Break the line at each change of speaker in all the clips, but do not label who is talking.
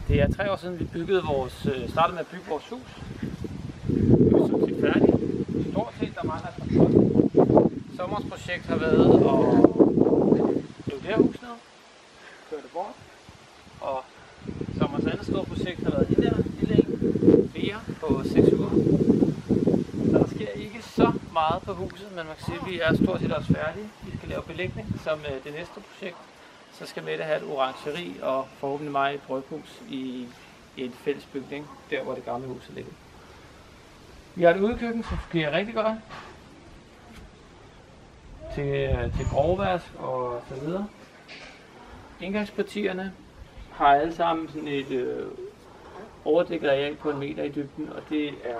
Det er 3 år siden, vi startede med at bygge vores hus. Vi er sådan set færdige. Stort set, der mangler kontrol. Sommerens projekt har været at rive det her hus ned, køre det bort. Og sommerens andet store projekt har været det der lille flere på 6 uger. Så der sker ikke så meget på huset, men man kan sige, at vi er stort set også færdige. Vi skal lave belægning som det næste projekt. Så skal Mette have et orangeri og forhåbentlig mig et bryghus i en fælles bygning, der hvor det gamle hus ligger. Vi har et udekøkken, som fungerer rigtig godt til grovvask og så videre. Indgangspartierne har alle sammen sådan et overdækket areal på 1 meter i dybden, og det er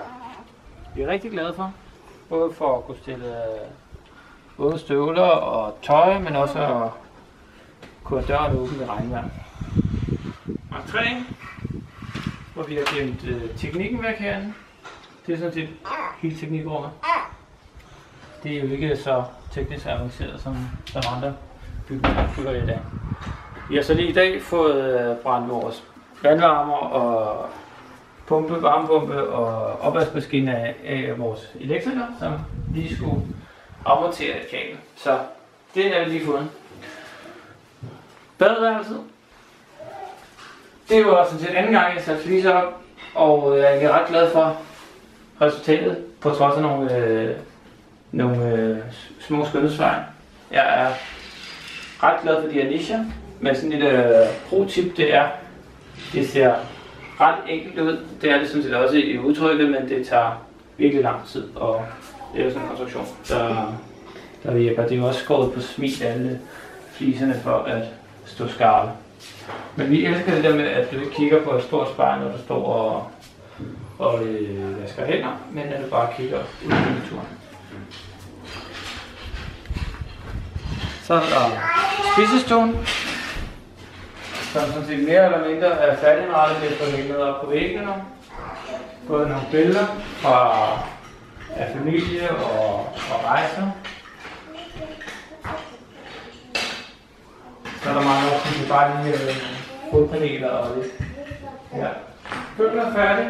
vi er rigtig glade for. Både for at kunne stille både støvler og tøj, men også at kunne have døren åben i regnvejr. Entréen, hvor vi har gemt teknikken væk herinde. Det er sådan set hele teknikrummet. Det er jo ikke så teknisk avanceret som andre bygger i dag. Vi har så lige i dag fået brændt vores vandvarmer og varmepumpe og opvaskemaskine af vores elektriker, som lige skulle afmontere et kabel. Så det er vi lige fået. Badeværelset. Det er jo også sådan set anden gang, jeg satte fliser op, og jeg er ret glad for resultatet, på trods af nogle små skønhedsfejl. Jeg er ret glad for de her nicher, men sådan et pro-tip, det ser ret enkelt ud. Det er det sådan set også i udtrykket, men det tager virkelig lang tid at lave sådan en konstruktion, der virker. Det er jo også skåret på smil alle fliserne for at stå skarpe. Men vi elsker det der med, at du ikke kigger på et stort spejl, når du står og vasker hænder, men at du bare kigger ud i naturen. Så er der spisestuen, som sådan set mere eller mindre er færdigrettet. Det er fået ned op på væggene nu. Både nogle billeder af familie og rejser. Så er der mange år, som bare lige fodpaneler og lidt. Ja. Køkkenet er færdig.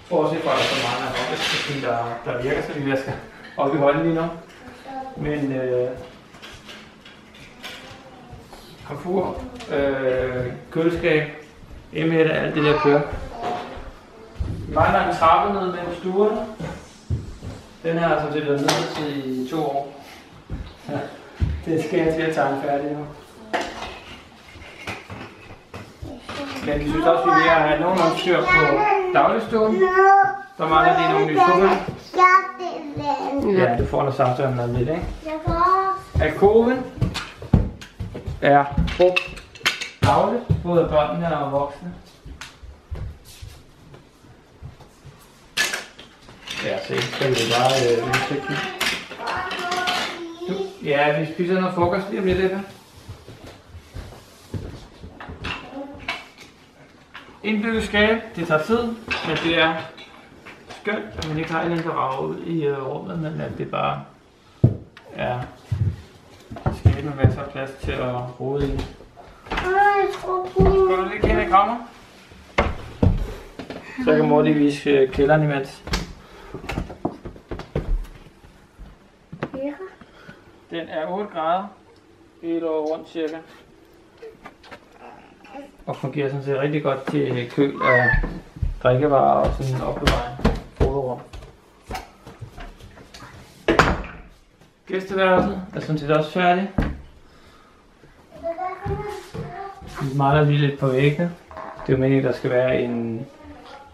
Bortset fra, at der er så mange af opvaskemaskinen, der virker, så vi vasker op i hånden lige nu. Men komfur, køleskab, emhætte, alt det der kører. Vi mangler en trappe ned mellem stuerne. Den her har sådan set været nede i 2 år. Ja, det skal jeg til at tegne færdig nu. Men vi synes også, at vi vil have nogenlunde styr på dagligstuen. Der mangler lige nogle nye sofaer. Ja, du får noget samtale med lidt, ikke? Alkoven er brugt dagligt, både af børnene og voksne. Ja, så skal vi bare udsigten. Ja, vi spiser noget frokost lige om lidt efter. Indbygget skab, det tager tid, men det er skønt, at man ikke har en der rager ud i rummet, men at det bare er skab med masser af plads til at rode i. Går du lige kende i krammer? Så kan mor lige vise kælderen imens. Den er 8 grader, hele år rundt cirka. Og fungerer sådan set rigtig godt til køl af drikkevarer og sådan en opbevaring foderrum. Gæsteværelset er sådan set også færdig. Vi mangler lige lidt på væggene. Det er jo meningen, at der skal være en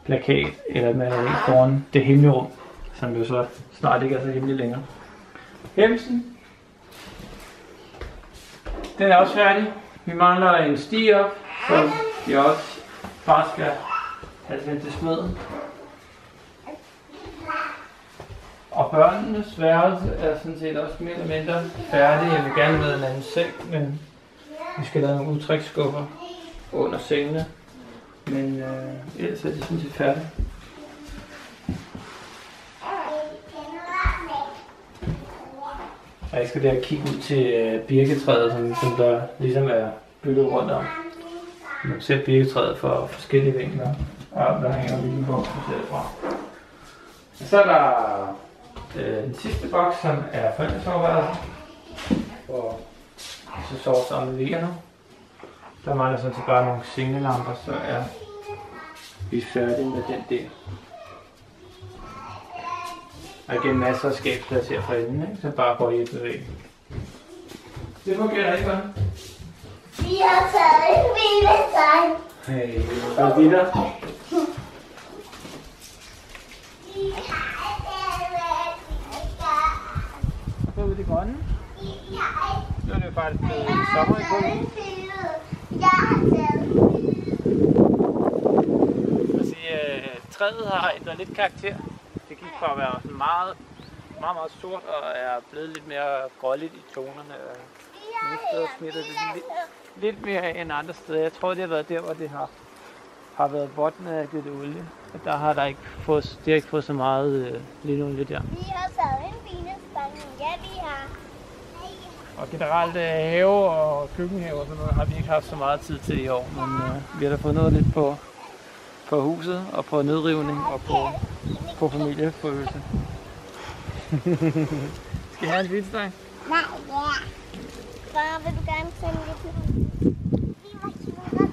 plakat eller et maleri foran det hemmelige rum, som jo så snart ikke er så hemmeligt længere. Hemsen. Den er også færdig. Vi mangler en sti op, som vi også bare skal have sendt til smeden. Og børnenes værelse er sådan set også mere eller mindre færdig. Jeg vil gerne med en anden seng, men vi skal lave nogle udtræksskuffer under sengene. Men ellers er det sådan set færdigt. Og jeg skal der kigge ud til birketræet, som der ligesom er bygget rundt om. Man ser birketræet fra forskellige vinkler. Og der hænger en lille boks, man ser det fra. Og så er der den sidste boks, som er forældresoveværelset. Hvor så sover sammen med vegerne. Der mangler sådan set bare nogle sengelamper, så er vi færdige med den del. Og igen masser af skabsplads her fra enden, ikke? Så bare går i et bevæg. Det fungerer rigtig godt.
Vi har taget en hvileseng.
Hey, hvad er det der? Så er det grønne. Nu er det faktisk blevet sommer i grunden. Træet har ændret lidt karakter. Det gik fra at være sådan meget sort og er blevet lidt mere gråligt i tonerne. Nogle steder smitter det lidt mere end andre steder. Jeg tror, det har været der, hvor det har været vådt af det olie. Og der har det ikke fået så meget linolie der.
Vi har taget en binespang. Ja, vi har.
Og generelt have og køkkenhave og sådan noget har vi ikke haft så meget tid til i år. Men vi har da fået noget lidt på huset og på nedrivning og på familieforøgelse. Skal I have en hvidsteg?
Nej, ja. Far, vil du gerne sende lidt? Vi var sultne.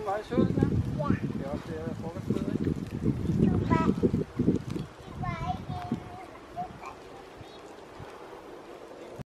Var I sultne?
Ja.
Det er også det, jeg har frokostbed, ikke?
Super.